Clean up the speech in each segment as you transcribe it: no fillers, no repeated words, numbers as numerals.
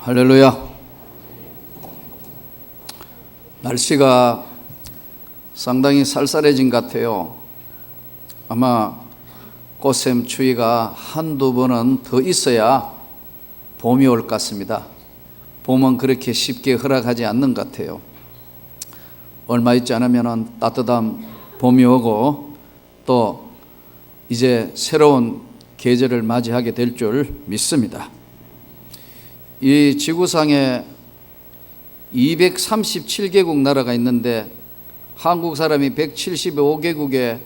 할렐루야. 날씨가 상당히 쌀쌀해진 것 같아요. 아마 꽃샘 추위가 한두 번은 더 있어야 봄이 올 것 같습니다. 봄은 그렇게 쉽게 허락하지 않는 것 같아요. 얼마 있지 않으면 따뜻한 봄이 오고 또 이제 새로운 계절을 맞이하게 될 줄 믿습니다. 이 지구상에 237개국 나라가 있는데 한국 사람이 175개국에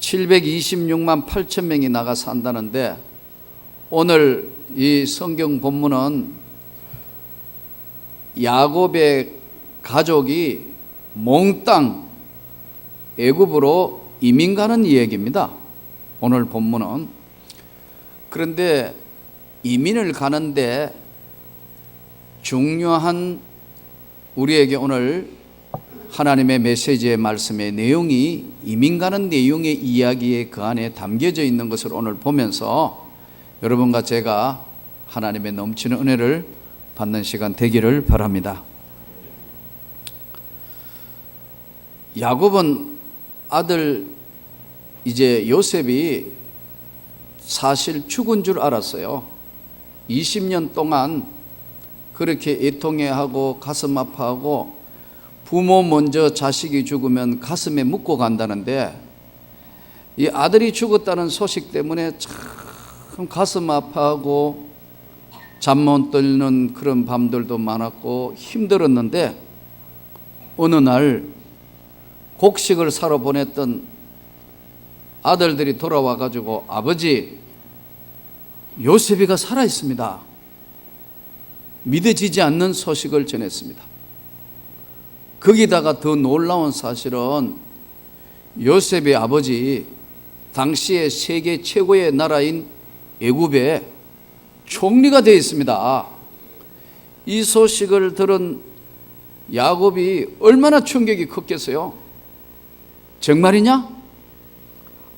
726만 8천 명이 나가 산다는데, 오늘 이 성경 본문은 야곱의 가족이 몽땅 애굽으로 이민 가는 이야기입니다. 오늘 본문은. 그런데 이민을 가는데 중요한 우리에게 오늘 하나님의 메시지의 말씀의 내용이 이민 가는 내용의 이야기에 그 안에 담겨져 있는 것을 오늘 보면서 여러분과 제가 하나님의 넘치는 은혜를 받는 시간 되기를 바랍니다. 야곱은 아들 이제 요셉이 사실 죽은 줄 알았어요. 20년 동안 그렇게 애통해하고 가슴 아파하고, 부모 먼저 자식이 죽으면 가슴에 묻고 간다는데, 이 아들이 죽었다는 소식 때문에 참 가슴 아파하고 잠 못 들는 그런 밤들도 많았고 힘들었는데, 어느 날 곡식을 사러 보냈던 아들들이 돌아와 가지고 아버지, 요셉이가 살아 있습니다. 믿어지지 않는 소식을 전했습니다. 거기다가 더 놀라운 사실은 요셉의 아버지, 당시에 세계 최고의 나라인 애굽의 총리가 되어 있습니다. 이 소식을 들은 야곱이 얼마나 충격이 컸겠어요? 정말이냐?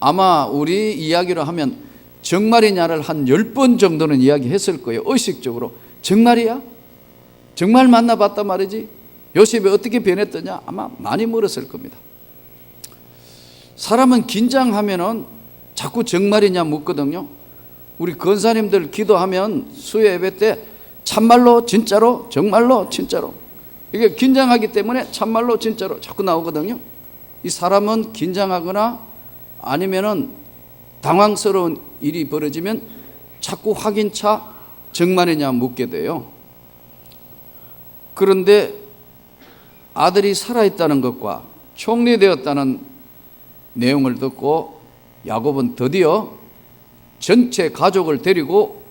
아마 우리 이야기로 하면 정말이냐를 한 10번 정도는 이야기했을 거예요. 의식적으로. 정말이야? 정말 만나봤단 말이지? 요셉이 어떻게 변했더냐? 아마 많이 물었을 겁니다. 사람은 긴장하면은 자꾸 정말이냐 묻거든요. 우리 권사님들 기도하면 수요 예배 때 참말로 진짜로 정말로 진짜로, 이게 긴장하기 때문에 참말로 진짜로 자꾸 나오거든요. 이 사람은 긴장하거나 아니면은 당황스러운 일이 벌어지면 자꾸 확인차 정말이냐 묻게 돼요. 그런데 아들이 살아있다는 것과 총리되었다는 내용을 듣고 야곱은 드디어 전체 가족을 데리고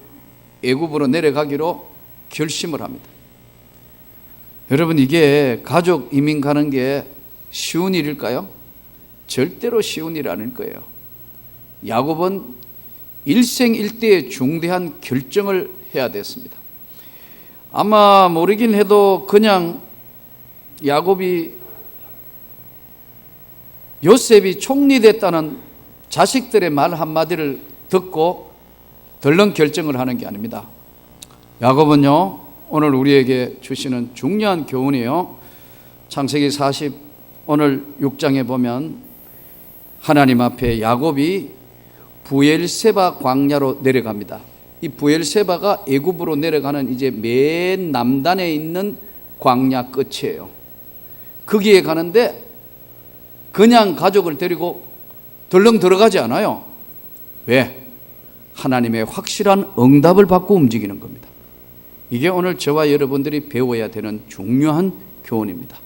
애굽으로 내려가기로 결심을 합니다. 여러분, 이게 가족 이민 가는 게 쉬운 일일까요? 절대로 쉬운 일 아닐 거예요. 야곱은 일생일대의 중대한 결정을 해야 됐습니다. 아마 모르긴 해도 그냥 야곱이 요셉이 총리됐다는 자식들의 말 한마디를 듣고 덜렁 결정을 하는 게 아닙니다. 야곱은요, 오늘 우리에게 주시는 중요한 교훈이에요. 창세기 40 오늘 6장에 보면 하나님 앞에 야곱이 부엘세바 광야로 내려갑니다. 이 부엘세바가 애굽으로 내려가는 이제 맨 남단에 있는 광야 끝이에요. 거기에 가는데 그냥 가족을 데리고 덜렁 들어가지 않아요. 왜? 하나님의 확실한 응답을 받고 움직이는 겁니다. 이게 오늘 저와 여러분들이 배워야 되는 중요한 교훈입니다.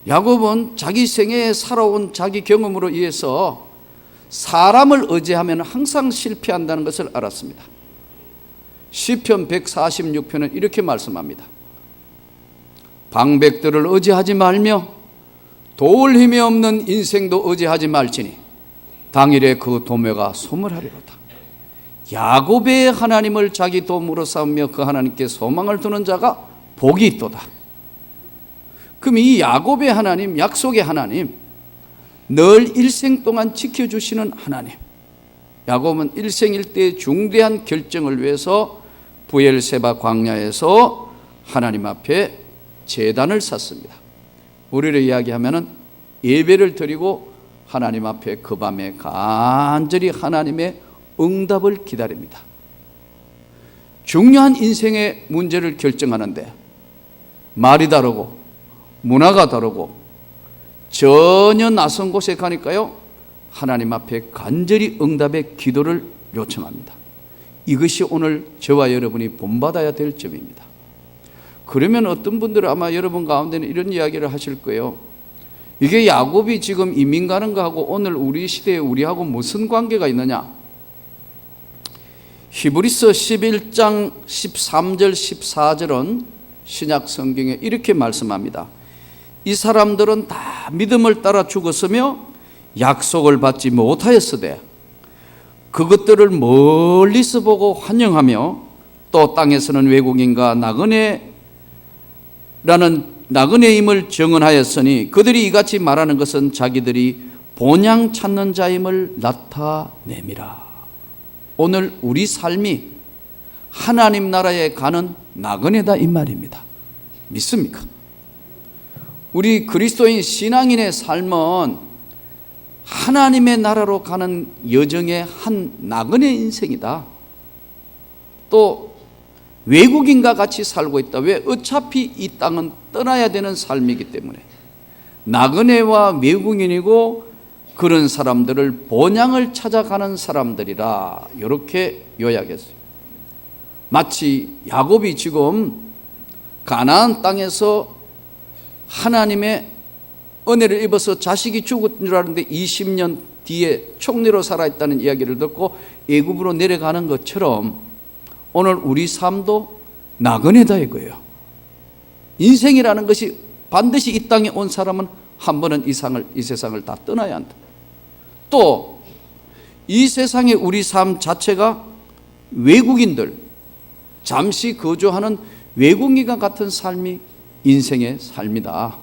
야곱은 자기 생애에 살아온 자기 경험으로 인해서 사람을 의지하면 항상 실패한다는 것을 알았습니다. 시편 146편은 이렇게 말씀합니다. 방백들을 의지하지 말며 도울 힘이 없는 인생도 의지하지 말지니 당일에 그 도매가 소멸하리로다. 야곱의 하나님을 자기 도움으로 삼으며 그 하나님께 소망을 두는 자가 복이 있도다. 그럼 이 야곱의 하나님, 약속의 하나님, 늘 일생 동안 지켜주시는 하나님, 야곱은 일생일대의 중대한 결정을 위해서 부엘세바 광야에서 하나님 앞에 제단을 샀습니다. 우리를 이야기하면은 예배를 드리고 하나님 앞에 그 밤에 간절히 하나님의 응답을 기다립니다. 중요한 인생의 문제를 결정하는데 말이 다르고 문화가 다르고 전혀 낯선 곳에 가니까요, 하나님 앞에 간절히 응답의 기도를 요청합니다. 이것이 오늘 저와 여러분이 본받아야 될 점입니다. 그러면 어떤 분들은 아마 여러분 가운데는 이런 이야기를 하실 거예요. 이게 야곱이 지금 이민 가는 거하고 오늘 우리 시대에 우리하고 무슨 관계가 있느냐? 히브리서 11장 13절 14절은 신약 성경에 이렇게 말씀합니다. 이 사람들은 다 믿음을 따라 죽었으며 약속을 받지 못하였으되 그것들을 멀리서 보고 환영하며 또 땅에서는 외국인과 나그네임을 증언하였으니 그들이 이같이 말하는 것은 자기들이 본향 찾는 자임을 나타내미라. 오늘 우리 삶이 하나님 나라에 가는 나그네다 이 말입니다. 믿습니까? 우리 그리스도인 신앙인의 삶은 하나님의 나라로 가는 여정의 한 나그네 인생이다. 또 외국인과 같이 살고 있다. 왜? 어차피 이 땅은 떠나야 되는 삶이기 때문에 나그네와 외국인이고 그런 사람들을 본향을 찾아가는 사람들이라, 이렇게 요약했어요. 마치 야곱이 지금 가나안 땅에서 하나님의 은혜를 입어서 자식이 죽은 줄 알았는데 20년 뒤에 총리로 살아있다는 이야기를 듣고 애굽으로 내려가는 것처럼 오늘 우리 삶도 나그네다 이거예요. 인생이라는 것이 반드시 이 땅에 온 사람은 한 번은 이 세상을 다 떠나야 한다. 또 이 세상의 우리 삶 자체가 외국인들, 잠시 거주하는 외국인과 같은 삶이 인생의 삶이다.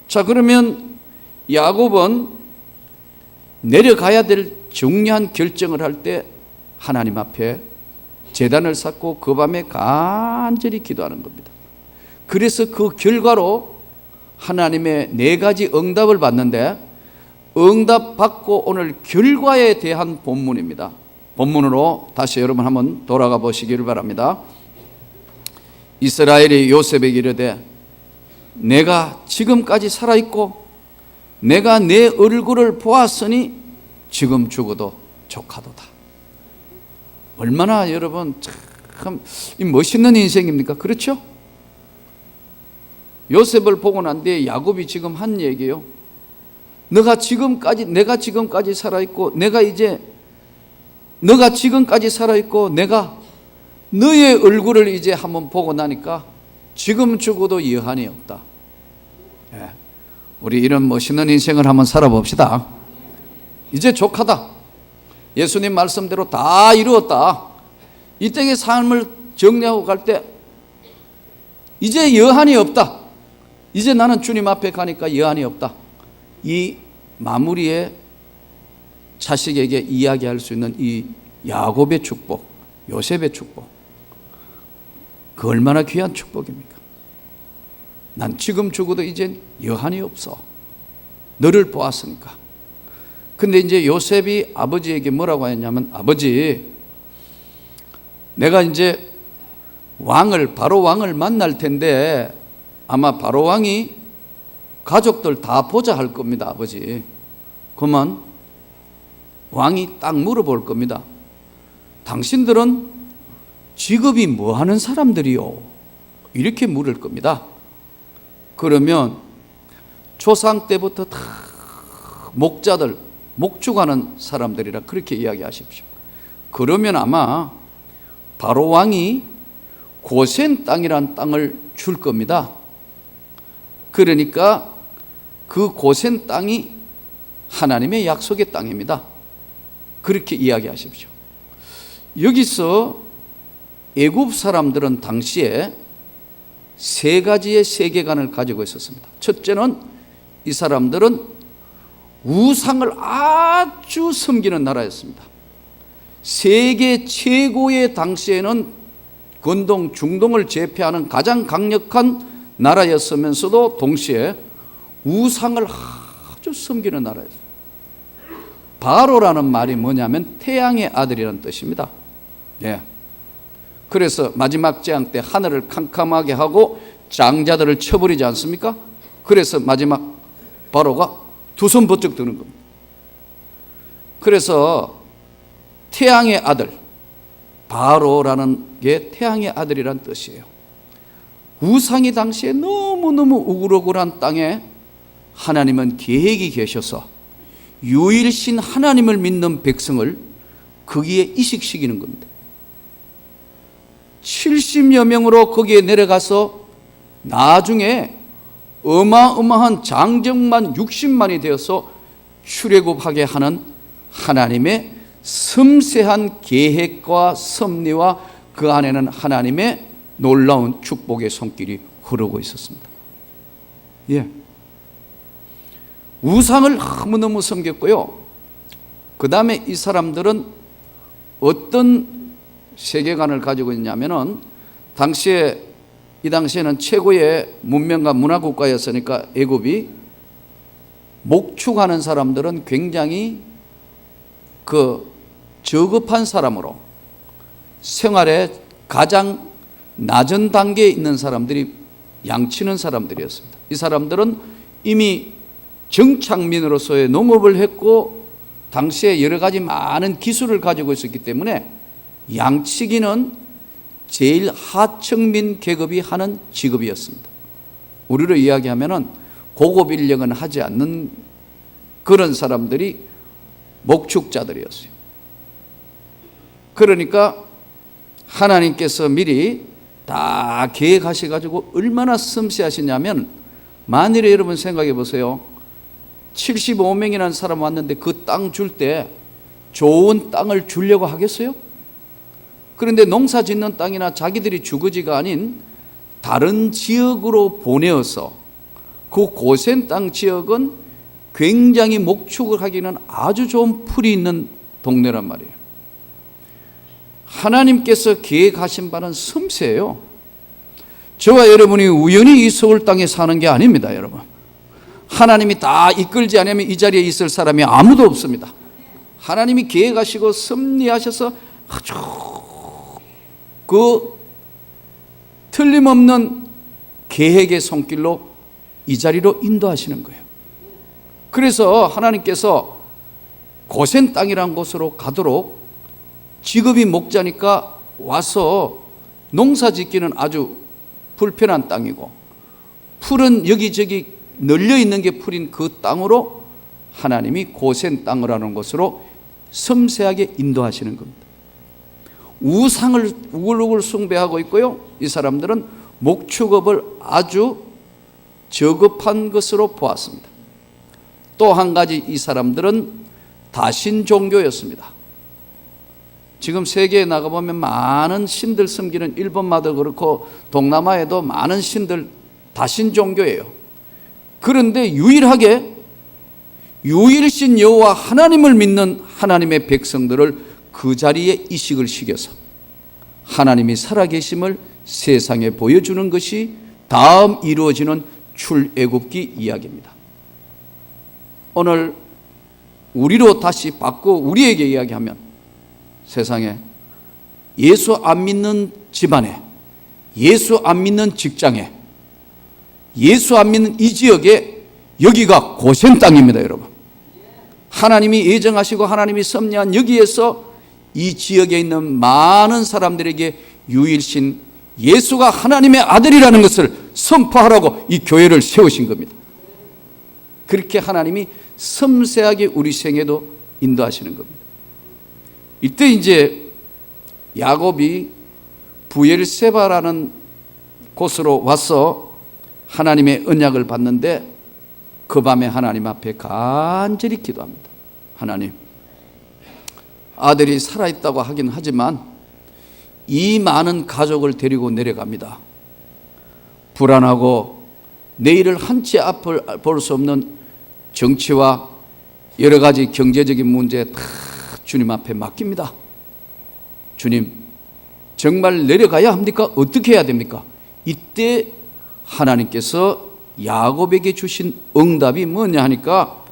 자, 그러면 야곱은 내려가야 될 중요한 결정을 할 때 하나님 앞에 제단을 쌓고 그 밤에 간절히 기도하는 겁니다. 그래서 그 결과로 하나님의 4가지 응답을 받는데, 응답 받고 오늘 결과에 대한 본문입니다. 본문으로 다시 여러분 한번 돌아가 보시기를 바랍니다. 이스라엘이 요셉에게 이르되 내가 지금까지 살아있고 내가 내 얼굴을 보았으니 지금 죽어도 족하도다. 얼마나 여러분 참 멋있는 인생입니까? 그렇죠? 요셉을 보고 난 뒤에 야곱이 지금 한 얘기예요. 내가 지금까지 살아있고 너가 지금까지 살아있고 내가 너의 얼굴을 이제 한번 보고 나니까 지금 죽어도 여한이 없다. 예. 우리 이런 멋있는 인생을 한번 살아봅시다. 이제 족하다. 예수님 말씀대로 다 이루었다. 이 땅의 삶을 정리하고 갈 때 이제 여한이 없다. 이제 나는 주님 앞에 가니까 여한이 없다. 이 마무리에 자식에게 이야기할 수 있는 이 야곱의 축복, 요셉의 축복, 그 얼마나 귀한 축복입니까? 난 지금 죽어도 이젠 여한이 없어. 너를 보았으니까. 근데 이제 요셉이 아버지에게 뭐라고 했냐면, 아버지, 내가 이제 바로 왕을 만날 텐데 아마 바로 왕이 가족들 다 보자 할 겁니다, 아버지. 그러면 왕이 딱 물어볼 겁니다. 당신들은 직업이 뭐 하는 사람들이요? 이렇게 물을 겁니다. 그러면 조상 때부터 다 목자들, 목축하는 사람들이라 그렇게 이야기하십시오. 그러면 아마 바로 왕이 고센 땅이란 땅을 줄 겁니다. 그러니까 그 고센 땅이 하나님의 약속의 땅입니다. 그렇게 이야기하십시오. 여기서 애굽 사람들은 당시에 3가지의 세계관을 가지고 있었습니다. 첫째는 이 사람들은 우상을 아주 섬기는 나라였습니다. 세계 최고의 당시에는 건동, 중동을 제패하는 가장 강력한 나라였으면서도 동시에 우상을 아주 섬기는 나라였어요. 바로라는 말이 뭐냐면 태양의 아들이라는 뜻입니다. 예. 그래서 마지막 재앙 때 하늘을 캄캄하게 하고 장자들을 쳐버리지 않습니까? 그래서 마지막 바로가 두 손 번쩍 드는 겁니다. 그래서 태양의 아들, 바로라는 게 태양의 아들이란 뜻이에요. 우상이 당시에 너무너무 우글우글한 땅에 하나님은 계획이 계셔서 유일신 하나님을 믿는 백성을 거기에 이식시키는 겁니다. 70여 명으로 거기에 내려가서 나중에 어마어마한 장정만 60만이 되어서 출애굽하게 하는 하나님의 섬세한 계획과 섭리와 그 안에는 하나님의 놀라운 축복의 손길이 흐르고 있었습니다. 예. 우상을 너무너무 섬겼고요. 그 다음에 이 사람들은 어떤 세계관을 가지고 있냐면은 이 당시에는 최고의 문명과 문화국가였으니까 애굽이 목축하는 사람들은 굉장히 저급한 사람으로 생활에 가장 낮은 단계에 있는 사람들이 양치는 사람들이었습니다. 이 사람들은 이미 정착민으로서의 농업을 했고 당시에 여러 가지 많은 기술을 가지고 있었기 때문에 양치기는 제일 하층민 계급이 하는 직업이었습니다. 우리로 이야기하면은 고급 인력은 하지 않는 그런 사람들이 목축자들이었어요. 그러니까 하나님께서 미리 다 계획하셔가지고 얼마나 섬세하시냐면, 만일에 여러분 생각해 보세요. 75명이라는 사람 왔는데 그 땅 줄 때 좋은 땅을 주려고 하겠어요? 그런데 농사 짓는 땅이나 자기들이 주거지가 아닌 다른 지역으로 보내어서 그 고센 땅 지역은 굉장히 목축을 하기는 아주 좋은 풀이 있는 동네란 말이에요. 하나님께서 계획하신 바는 섬세해요. 저와 여러분이 우연히 이 서울 땅에 사는 게 아닙니다, 여러분. 하나님이 다 이끌지 않으면 이 자리에 있을 사람이 아무도 없습니다. 하나님이 계획하시고 섭리하셔서 아주 틀림없는 계획의 손길로 이 자리로 인도하시는 거예요. 그래서 하나님께서 고센 땅이라는 곳으로 가도록, 직업이 목자니까 와서 농사 짓기는 아주 불편한 땅이고 풀은 여기저기 널려 있는 게 풀인 그 땅으로 하나님이 고센 땅을 하는 곳으로 섬세하게 인도하시는 겁니다. 우상을 우글우글 숭배하고 있고요. 이 사람들은 목축업을 아주 저급한 것으로 보았습니다. 또 한 가지, 이 사람들은 다신 종교였습니다. 지금 세계에 나가보면 많은 신들 섬기는, 일본마도 그렇고 동남아에도 많은 신들 다신 종교예요. 그런데 유일하게 유일신 여호와 하나님을 믿는 하나님의 백성들을 그 자리에 이식을 시켜서 하나님이 살아계심을 세상에 보여주는 것이 다음 이루어지는 출애굽기 이야기입니다. 오늘 우리로 다시 바꿔 우리에게 이야기하면, 세상에 예수 안 믿는 집안에, 예수 안 믿는 직장에, 예수 안 믿는 이 지역에, 여기가 고센 땅입니다, 여러분. 하나님이 예정하시고 하나님이 섭리한 여기에서 이 지역에 있는 많은 사람들에게 유일신 예수가 하나님의 아들이라는 것을 선포하라고 이 교회를 세우신 겁니다. 그렇게 하나님이 섬세하게 우리 생애도 인도하시는 겁니다. 이때 이제 야곱이 부엘세바라는 곳으로 와서 하나님의 언약을 받는데, 그 밤에 하나님 앞에 간절히 기도합니다. 하나님, 아들이 살아있다고 하긴 하지만 이 많은 가족을 데리고 내려갑니다. 불안하고 내일을 한치 앞을 볼 수 없는 정치와 여러 가지 경제적인 문제 다 주님 앞에 맡깁니다. 주님, 정말 내려가야 합니까? 어떻게 해야 됩니까? 이때 하나님께서 야곱에게 주신 응답이 뭐냐 하니까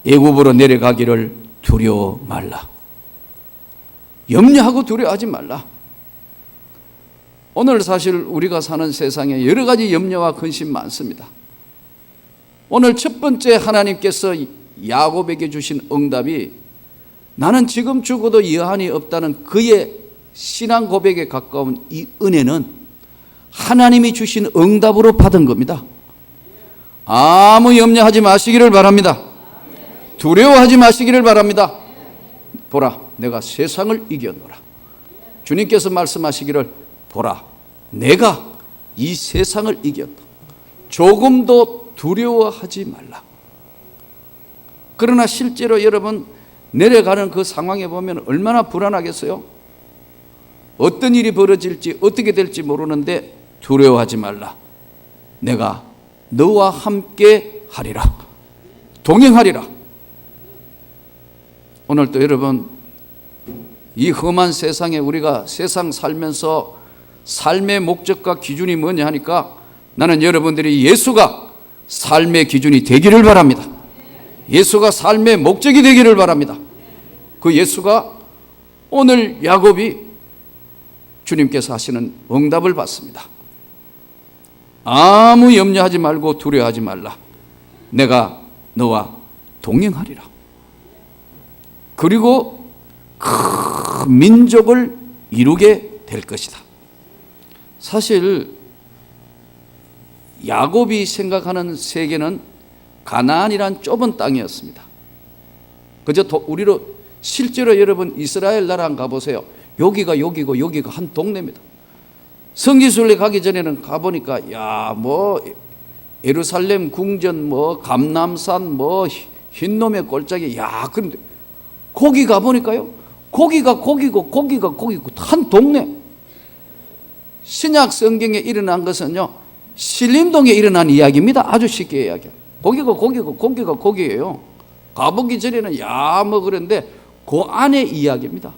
애굽으로 내려가기를 두려워 말라. 염려하고 두려워하지 말라. 오늘 사실 우리가 사는 세상에 여러 가지 염려와 근심 많습니다. 오늘 첫 번째 하나님께서 야곱에게 주신 응답이 나는 지금 죽어도 여한이 없다는 그의 신앙 고백에 가까운 이 은혜는 하나님이 주신 응답으로 받은 겁니다. 아무 염려하지 마시기를 바랍니다. 두려워하지 마시기를 바랍니다. 보라, 내가 세상을 이겼노라. 주님께서 말씀하시기를 보라, 내가 이 세상을 이겼다. 조금도 두려워하지 말라. 그러나 실제로 여러분 내려가는 그 상황에 보면 얼마나 불안하겠어요? 어떤 일이 벌어질지 어떻게 될지 모르는데 두려워하지 말라. 내가 너와 함께 하리라. 동행하리라. 오늘 또 여러분 이 험한 세상에 우리가 세상 살면서 삶의 목적과 기준이 뭐냐 하니까 나는 여러분들이 예수가 삶의 기준이 되기를 바랍니다. 예수가 삶의 목적이 되기를 바랍니다. 그 예수가 오늘 야곱이 주님께서 하시는 응답을 받습니다. 아무 염려하지 말고 두려워하지 말라. 내가 너와 동행하리라. 그리고 큰 민족을 이루게 될 것이다. 사실 야곱이 생각하는 세계는 가나안이란 좁은 땅이었습니다. 그저 우리로 실제로 여러분 이스라엘 나라 한번 가보세요. 여기가 여기고 여기가 한 동네입니다. 성지순례 가기 전에는 가보니까 야 뭐 예루살렘 궁전 뭐 감람산 뭐 흰놈의 골짜기 야 그런데 거기 가보니까요 거기가 거기고 거기가 거기고 한 동네. 신약 성경에 일어난 것은요 신림동에 일어난 이야기입니다. 아주 쉽게 이야기해요. 거기가 거기고 거기가 거기예요. 가보기 전에는 야 뭐 그런데 그 안에 이야기입니다.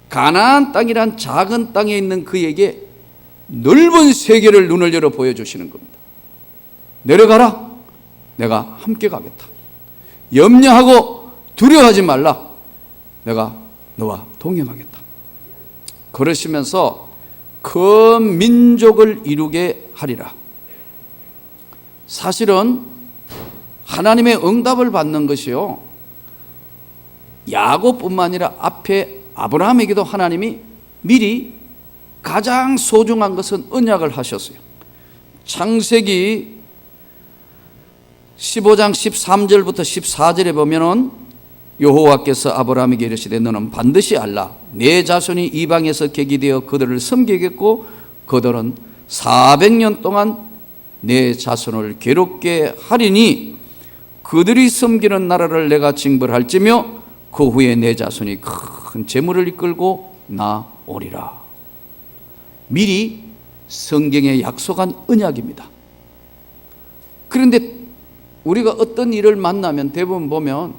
가나안 땅이란 작은 땅에 있는 그에게 넓은 세계를 눈을 열어 보여주시는 겁니다. 내려가라. 내가 함께 가겠다. 염려하고 두려워하지 말라. 내가 너와 동행하겠다. 그러시면서 큰 민족을 이루게 하리라. 사실은 하나님의 응답을 받는 것이요 야곱뿐만 아니라 앞에 아브라함에게도 하나님이 미리 가장 소중한 것은 언약을 하셨어요. 창세기 15장 13절부터 14절에 보면은 여호와께서 아브라함에게 이르시되 너는 반드시 알라. 내 자손이 이방에서 객이되어 그들을 섬기겠고 그들은 400년 동안 내 자손을 괴롭게 하리니 그들이 섬기는 나라를 내가 징벌할지며 그 후에 내 자손이 큰 재물을 이끌고 나오리라. 미리 성경에 약속한 언약입니다. 그런데 우리가 어떤 일을 만나면 대부분 보면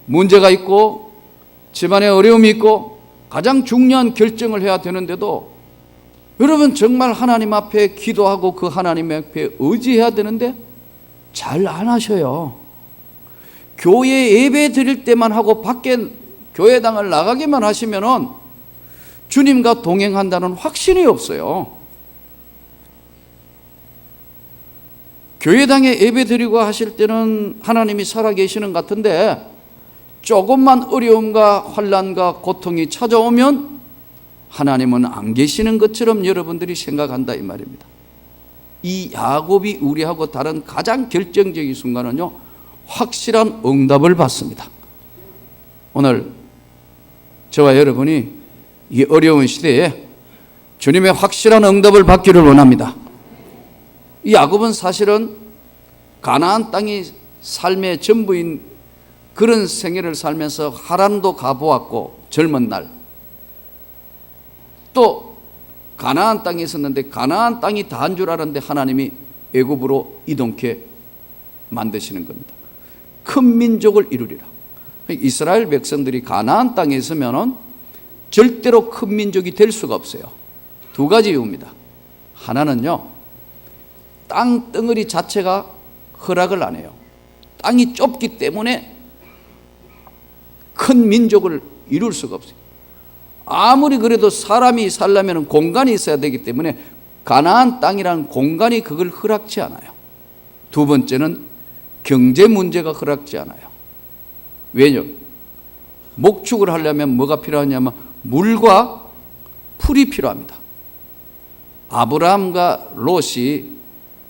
문제가 있고 집안에 어려움이 있고 가장 중요한 결정을 해야 되는데도 여러분 정말 하나님 앞에 기도하고 그 하나님 앞에 의지해야 되는데 잘 안 하셔요. 교회 예배 드릴 때만 하고 밖에 교회당을 나가기만 하시면은 주님과 동행한다는 확신이 없어요. 교회당에 예배 드리고 하실 때는 하나님이 살아계시는 것 같은데 조금만 어려움과 환난과 고통이 찾아오면 하나님은 안 계시는 것처럼 여러분들이 생각한다 이 말입니다. 이 야곱이 우리하고 다른 가장 결정적인 순간은요 확실한 응답을 받습니다. 오늘 저와 여러분이 이 어려운 시대에 주님의 확실한 응답을 받기를 원합니다. 이 야곱은 사실은 가나안 땅이 삶의 전부인 그런 생애를 살면서 하란도 가보았고 젊은 날 또 가나안 땅에 있었는데 가나안 땅이 다인 줄 알았는데 하나님이 애굽으로 이동케 만드시는 겁니다. 큰 민족을 이루리라. 이스라엘 백성들이 가나안 땅에 있으면은 절대로 큰 민족이 될 수가 없어요. 두 가지 이유입니다. 하나는요, 땅 덩어리 자체가 허락을 안 해요. 땅이 좁기 때문에 큰 민족을 이룰 수가 없어요. 아무리 그래도 사람이 살려면 공간이 있어야 되기 때문에 가나안 땅이라는 공간이 그걸 허락지 않아요. 두 번째는 경제 문제가 허락지 않아요. 왜냐? 목축을 하려면 뭐가 필요하냐면 물과 풀이 필요합니다. 아브라함과 롯이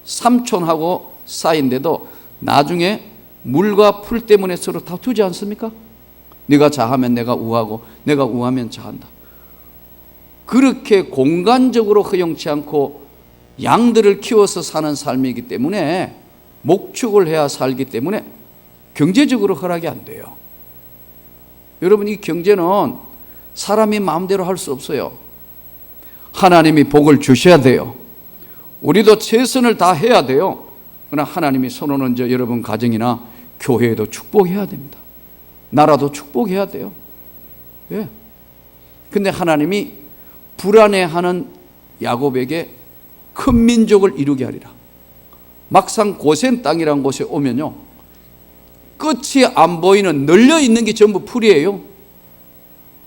삼촌하고 사이인데도 나중에 물과 풀 때문에 서로 다투지 않습니까? 네가 자하면 내가 우하고 내가 우하면 자한다. 그렇게 공간적으로 허용치 않고 양들을 키워서 사는 삶이기 때문에 목축을 해야 살기 때문에 경제적으로 허락이 안 돼요. 여러분, 이 경제는 사람이 마음대로 할 수 없어요. 하나님이 복을 주셔야 돼요. 우리도 최선을 다해야 돼요. 그러나 하나님이 손을 얹어 여러분 가정이나 교회에도 축복해야 됩니다. 나라도 축복해야 돼요. 예. 근데 하나님이 불안해하는 야곱에게 큰 민족을 이루게 하리라. 막상 고센 땅이라는 곳에 오면요, 끝이 안 보이는 널려 있는 게 전부 풀이에요.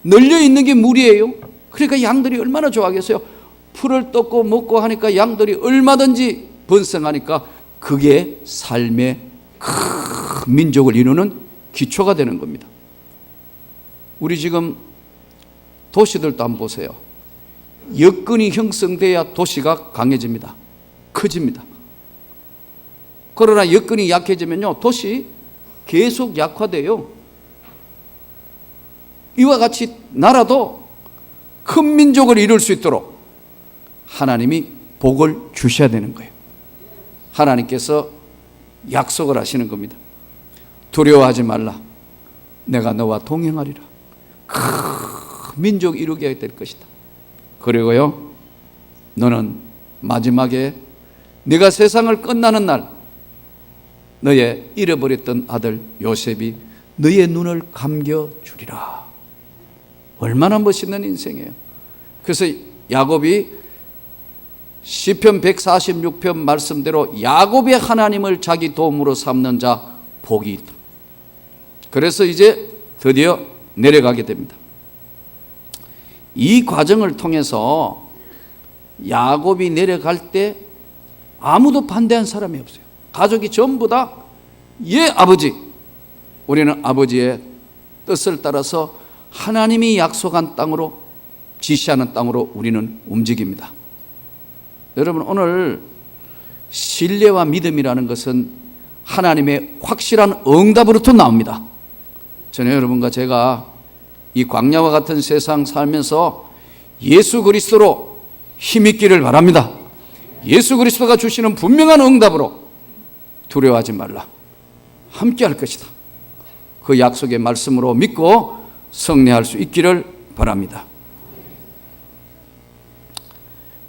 널려 있는 게 물이에요. 그러니까 양들이 얼마나 좋아하겠어요. 풀을 뜯고 먹고 하니까 양들이 얼마든지 번성하니까 그게 삶의 큰 민족을 이루는 기초가 되는 겁니다. 우리 지금 도시들도 한번 보세요. 여건이 형성돼야 도시가 강해집니다. 커집니다. 그러나 여건이 약해지면요, 도시 계속 약화돼요. 이와 같이 나라도 큰 민족을 이룰 수 있도록 하나님이 복을 주셔야 되는 거예요. 하나님께서 약속을 하시는 겁니다. 두려워하지 말라. 내가 너와 동행하리라. 큰 민족 이루게 될 것이다. 그리고요, 너는 마지막에 네가 세상을 끝나는 날 너의 잃어버렸던 아들 요셉이 너의 눈을 감겨주리라. 얼마나 멋있는 인생이에요. 그래서 야곱이 시편 146편 말씀대로 야곱의 하나님을 자기 도움으로 삼는 자 복이 있다. 그래서 이제 드디어 내려가게 됩니다. 이 과정을 통해서 야곱이 내려갈 때 아무도 반대한 사람이 없어요. 가족이 전부 다 예 아버지, 우리는 아버지의 뜻을 따라서 하나님이 약속한 땅으로, 지시하는 땅으로 우리는 움직입니다. 여러분, 오늘 신뢰와 믿음이라는 것은 하나님의 확실한 응답으로부터 나옵니다. 저는 여러분과 제가 이 광야와 같은 세상 살면서 예수 그리스도로 힘있기를 바랍니다. 예수 그리스도가 주시는 분명한 응답으로 두려워하지 말라, 함께 할 것이다. 그 약속의 말씀으로 믿고 승리할 수 있기를 바랍니다.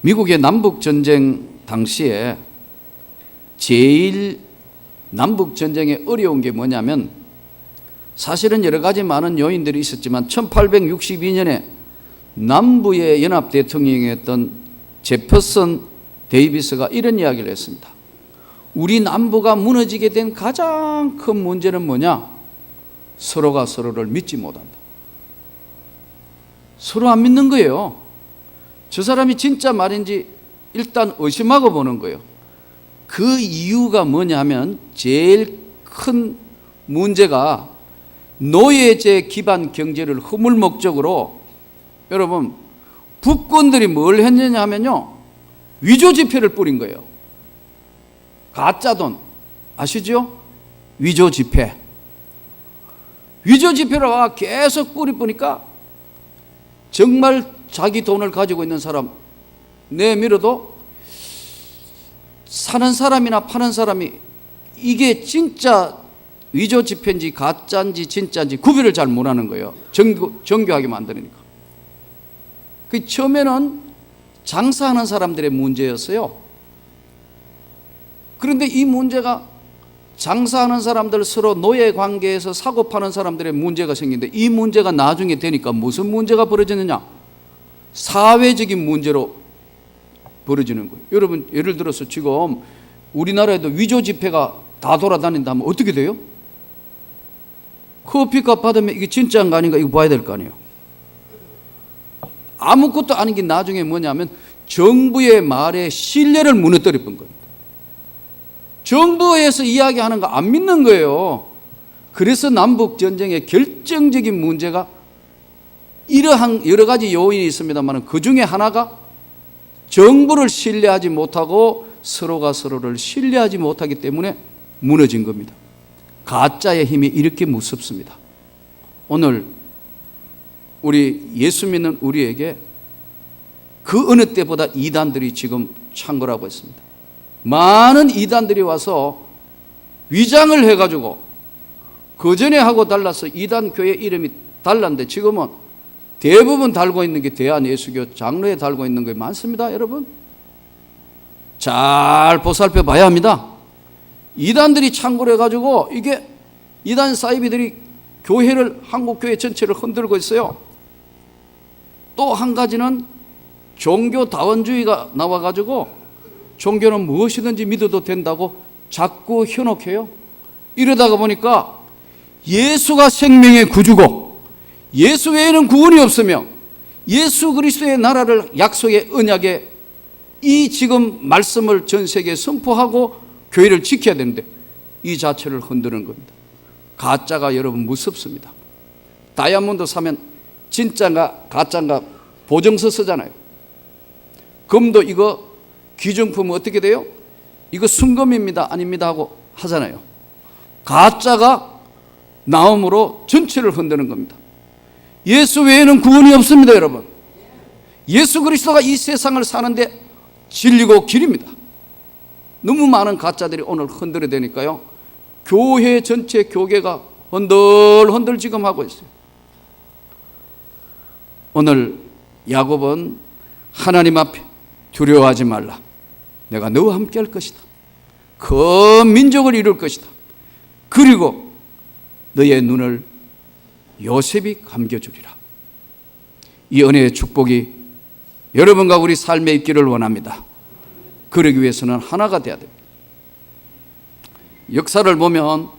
미국의 남북전쟁 당시에 제일 남북전쟁에 어려운 게 뭐냐면, 사실은 여러 가지 많은 요인들이 있었지만 1862년에 남부의 연합 대통령이었던 제퍼슨 데이비스가 이런 이야기를 했습니다. 우리 남부가 무너지게 된 가장 큰 문제는 뭐냐? 서로가 서로를 믿지 못한다. 서로 안 믿는 거예요. 저 사람이 진짜 말인지 일단 의심하고 보는 거예요. 그 이유가 뭐냐면 제일 큰 문제가 노예제 기반 경제를 허물 목적으로, 여러분, 북군들이 뭘 했느냐 하면요, 위조 지폐를 뿌린 거예요. 가짜 돈 아시죠? 위조 지폐. 위조 지폐를 계속 뿌리니까 정말 자기 돈을 가지고 있는 사람 내밀어도 사는 사람이나 파는 사람이 이게 진짜 위조 지폐인지 가짜인지 진짜인지 구별을 잘 못하는 거예요. 정교하게 만드니까. 그 처음에는 장사하는 사람들의 문제였어요. 그런데 이 문제가 장사하는 사람들 서로 노예 관계에서 사고 파는 사람들의 문제가 생긴데, 이 문제가 나중에 되니까 무슨 문제가 벌어지느냐? 사회적인 문제로 벌어지는 거예요. 여러분, 예를 들어서 지금 우리나라에도 위조 지폐가 다 돌아다닌다 하면 어떻게 돼요? 커피값 받으면 이게 진짜인가 아닌가 이거 봐야 될 거 아니에요. 아무것도 아닌 게 나중에 뭐냐면 정부의 말에 신뢰를 무너뜨려 본 겁니다. 정부에서 이야기하는 거 안 믿는 거예요. 그래서 남북전쟁의 결정적인 문제가 이러한 여러 가지 요인이 있습니다만 그 중에 하나가 정부를 신뢰하지 못하고 서로가 서로를 신뢰하지 못하기 때문에 무너진 겁니다. 가짜의 힘이 이렇게 무섭습니다. 오늘 우리 예수 믿는 우리에게 그 어느 때보다 이단들이 지금 창궐하고 있습니다. 많은 이단들이 와서 위장을 해가지고 그전에 하고 달라서 이단 교회 이름이 달랐는데 지금은 대부분 달고 있는 게 대한예수교 장로에 달고 있는 게 많습니다. 여러분 잘 보살펴 봐야 합니다. 이단들이 창궐해가지고 이게 이단 사이비들이 교회를, 한국교회 전체를 흔들고 있어요. 또 한 가지는 종교다원주의가 나와가지고 종교는 무엇이든지 믿어도 된다고 자꾸 현혹해요. 이러다가 보니까 예수가 생명의 구주고 예수 외에는 구원이 없으며 예수 그리스도의 나라를 약속의 언약에 이 지금 말씀을 전 세계에 선포하고 교회를 지켜야 되는데 이 자체를 흔드는 겁니다. 가짜가 여러분 무섭습니다. 다이아몬드 사면 진짜인가 가짜인가 보증서 쓰잖아요. 금도 이거 기증품은 어떻게 돼요? 이거 순금입니다 아닙니다 하고 하잖아요. 가짜가 나옴으로 전체를 흔드는 겁니다. 예수 외에는 구원이 없습니다. 여러분 예수 그리스도가 이 세상을 사는데 진리고 길입니다. 너무 많은 가짜들이 오늘 흔들어대니까요 교회 전체 교계가 흔들흔들 지금 하고 있어요. 오늘 야곱은 하나님 앞에 두려워하지 말라. 내가 너와 함께 할 것이다. 큰 민족을 이룰 것이다. 그리고 너의 눈을 요셉이 감겨주리라. 이 은혜의 축복이 여러분과 우리 삶에 있기를 원합니다. 그러기 위해서는 하나가 돼야 됩니다. 역사를 보면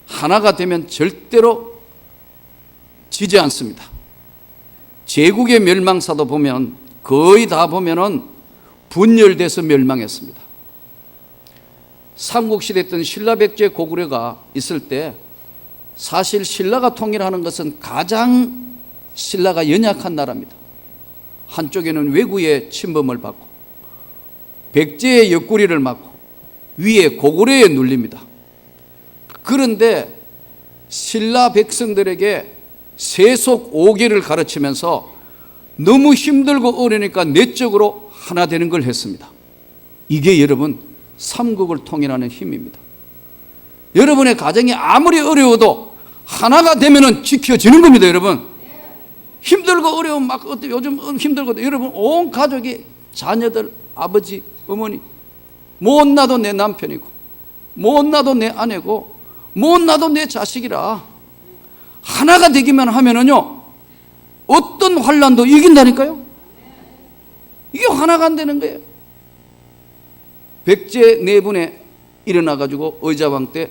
하나가 되면 절대로 지지 않습니다. 제국의 멸망사도 보면 거의 다 보면은 분열돼서 멸망했습니다. 삼국시대 때 신라 백제 고구려가 있을 때 사실 신라가 통일하는 것은 가장 신라가 연약한 나라입니다. 한쪽에는 왜구의 침범을 받고 백제의 옆구리를 맞고 위에 고구려에 눌립니다. 그런데 신라 백성들에게 세속 5계를 가르치면서 너무 힘들고 어려우니까 내적으로 하나 되는 걸 했습니다. 이게 여러분 삼국을 통일하는 힘입니다. 여러분의 가정이 아무리 어려워도 하나가 되면은 지켜지는 겁니다. 여러분 힘들고 어려운 막 요즘 힘들고 여러분 온 가족이 자녀들 아버지 어머니 못 나도 내 남편이고 못 나도 내 아내고 못 나도 내 자식이라 하나가 되기만 하면은요 어떤 환난도 이긴다니까요. 이게 하나가 안 되는 거예요. 백제 내분에 일어나가지고 의자왕 때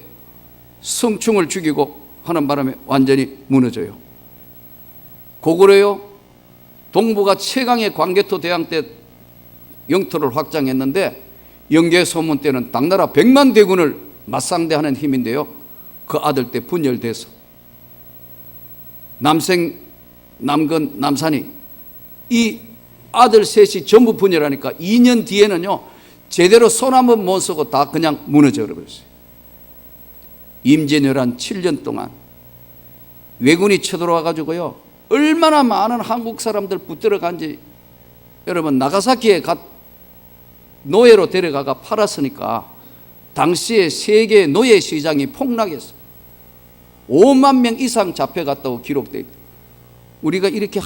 성충을 죽이고 하는 바람에 완전히 무너져요. 고구려요 동부가 최강의 광개토 대왕 때 영토를 확장했는데 영계소문 때는 당나라 100만 대군을 맞상대하는 힘인데요 그 아들 때 분열돼서 남생 남건 남산이 이 아들 셋이 전부 분열하니까 2년 뒤에는요 제대로 손 한번 못 쓰고 다 그냥 무너져 버렸어요. 임진왜란 7년 동안 왜군이 쳐들어와 가지고요 얼마나 많은 한국 사람들 붙들어 간지 여러분 나가사키에 노예로 데려가가 팔았으니까 당시에 세계 노예 시장이 폭락했어요. 5만 명 이상 잡혀갔다고 기록되어 있다. 우리가 이렇게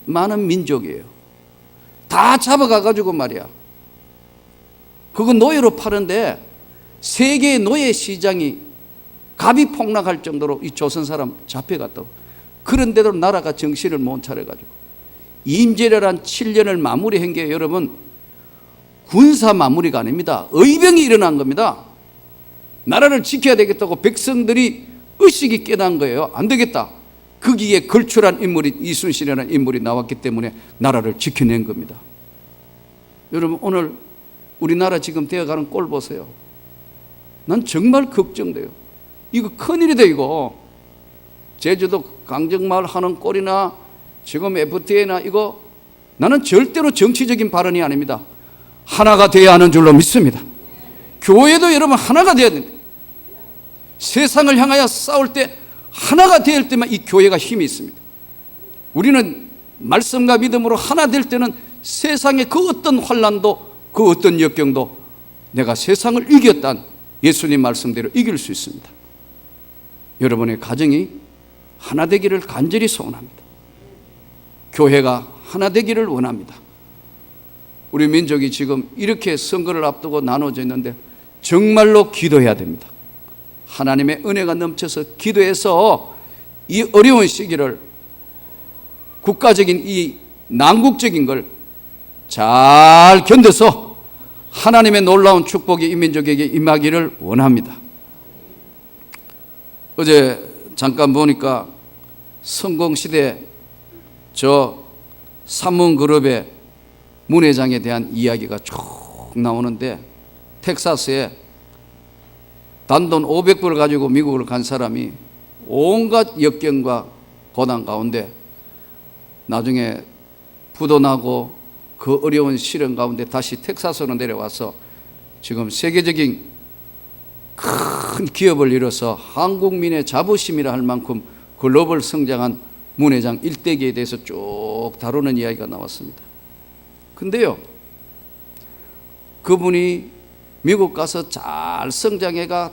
많은 민족이에요. 다 잡아가 가지고 말이야 그거 노예로 파는데 세계 노예 시장이 갑이 폭락할 정도로 이 조선 사람 잡혀갔다고. 그런데도 나라가 정신을 못 차려가지고 임진왜란 7년을 마무리한 게 여러분 군사 마무리가 아닙니다. 의병이 일어난 겁니다. 나라를 지켜야 되겠다고 백성들이 의식이 깨난 거예요. 안 되겠다. 거기에 걸출한 인물이 이순신이라는 인물이 나왔기 때문에 나라를 지켜낸 겁니다. 여러분 오늘 우리나라 지금 되어가는 꼴 보세요. 난 정말 걱정돼요. 이거 큰일이다 이거. 제주도 강정마을 하는 꼴이나 지금 FTA나 이거 나는 절대로 정치적인 발언이 아닙니다. 하나가 되어야 하는 줄로 믿습니다. 교회도 여러분 하나가 되어야 됩니다. 세상을 향하여 싸울 때 하나가 될 때만 이 교회가 힘이 있습니다. 우리는 말씀과 믿음으로 하나 될 때는 세상의 그 어떤 환난도 그 어떤 역경도 내가 세상을 이겼다는 예수님 말씀대로 이길 수 있습니다. 여러분의 가정이 하나 되기를 간절히 소원합니다. 교회가 하나 되기를 원합니다. 우리 민족이 지금 이렇게 선거를 앞두고 나눠져 있는데 정말로 기도해야 됩니다. 하나님의 은혜가 넘쳐서 기도해서 이 어려운 시기를 국가적인 이 난국적인 걸 잘 견뎌서 하나님의 놀라운 축복이 이 민족에게 임하기를 원합니다. 어제 잠깐 보니까 성공시대 저 산문그룹의 문회장에 대한 이야기가 쭉 나오는데 텍사스에 단돈 500불을 가지고 미국을 간 사람이 온갖 역경과 고난 가운데 나중에 부도 나고 그 어려운 시련 가운데 다시 텍사스로 내려와서 지금 세계적인 큰 기업을 이뤄서 한국민의 자부심이라 할 만큼 글로벌 성장한 문회장 일대기에 대해서 쭉 다루는 이야기가 나왔습니다. 근데요, 그분이 미국 가서 잘 성장해가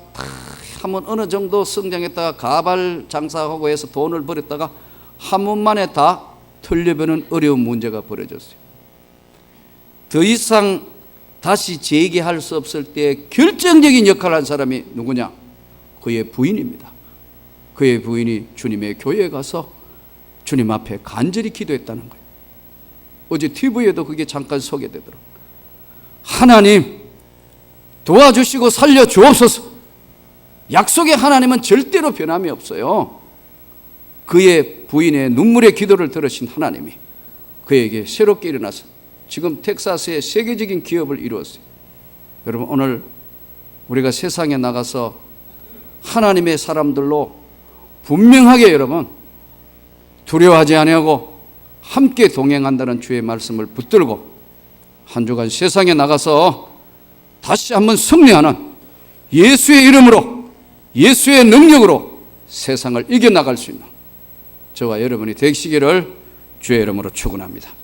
한번 어느 정도 성장했다가 가발 장사하고 해서 돈을 벌였다가 한 번만에 다 털려버리는 어려운 문제가 벌어졌어요. 더 이상 다시 재기할 수 없을 때 결정적인 역할을 한 사람이 누구냐? 그의 부인입니다. 그의 부인이 주님의 교회에 가서 주님 앞에 간절히 기도했다는 거예요. 어제 TV에도 그게 잠깐 소개되더라고요. 하나님 도와주시고 살려주옵소서. 약속의 하나님은 절대로 변함이 없어요. 그의 부인의 눈물의 기도를 들으신 하나님이 그에게 새롭게 일어나서 지금 텍사스의 세계적인 기업을 이루었어요. 여러분 오늘 우리가 세상에 나가서 하나님의 사람들로 분명하게 여러분 두려워하지 아니하고 함께 동행한다는 주의 말씀을 붙들고 한 주간 세상에 나가서 다시 한번 승리하는 예수의 이름으로 예수의 능력으로 세상을 이겨나갈 수 있는 저와 여러분이 되시기를 주의 이름으로 축원합니다.